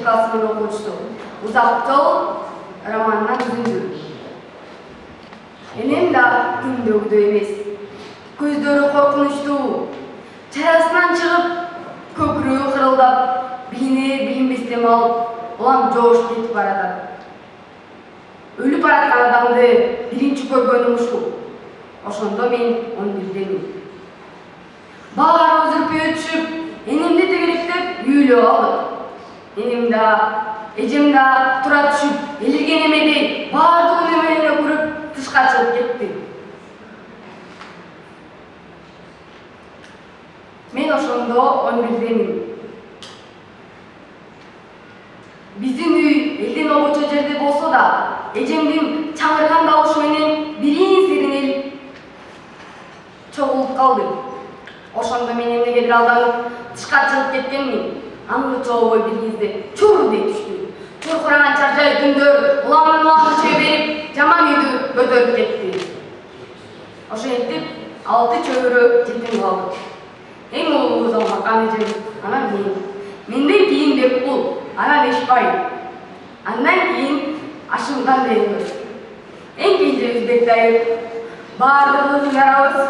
классынын окуучусу. Узак романынан үзүндү. Энем да күндөгүдөй эмес. Көздөрү коркунучтуу. Чарасынан чыгып, көкүрөгү кырылдап, билинбестен алып, улам жоош кетип баратат. Өлүп бараткан адамды биринчи көргөнүм ушул. Ошондо мен 11-демин. Баарыбыз үрпөй түшүп, энемди тегеректеп үйлөп алдык. Энем да, эжем да тура түшүп, элирген эмедей баардыгын эмелене көрүп, тышка чыгып кетти. Мен ошондо 11-демин. Биздин үй элден обочо жерде болсо да, эжемдин чаңырган дауышы менен бирин-сирин чогулуп калды. Ошондо мен эмнегедир алданып тышка чыгып кеткенмин. Аңгы чообой бир кезде чур дей түштү. Чуркураган чаржай күндөр уламын чөй берип, жаман үйдү көтөрүп кетти. Ошентип 6 чөбүрө жетим калдык. Эң улуубуз Алмакан эжем, анан мен. Менден кийин Бекул, анан Эшбай. Андан кийин Ашымган дейбиз. Эң кенжебиз Бектайып. Баардыгыбыздын арабыз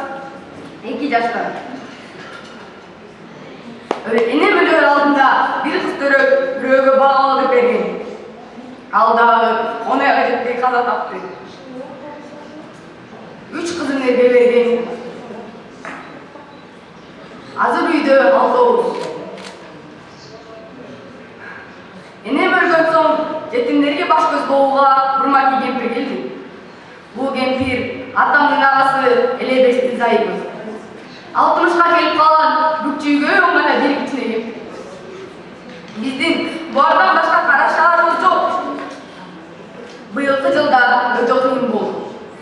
2 жаштан. Энем өлөр алдында бир кыз төрөп бирөөгө багалып берген. Ал дагы 10 айга жетпей каза тапты. 3 кызын эрге берген. Азыр үйдө 6. Энем өлгөн соң жетимдерге баш көз болууга Бурмаки кемпир келди. Бул кемпир атамдын агасы Элебестин зайыбы. 60га келип калган бүкчүйгө оңгана бир кичине кемпир. Биздин буарда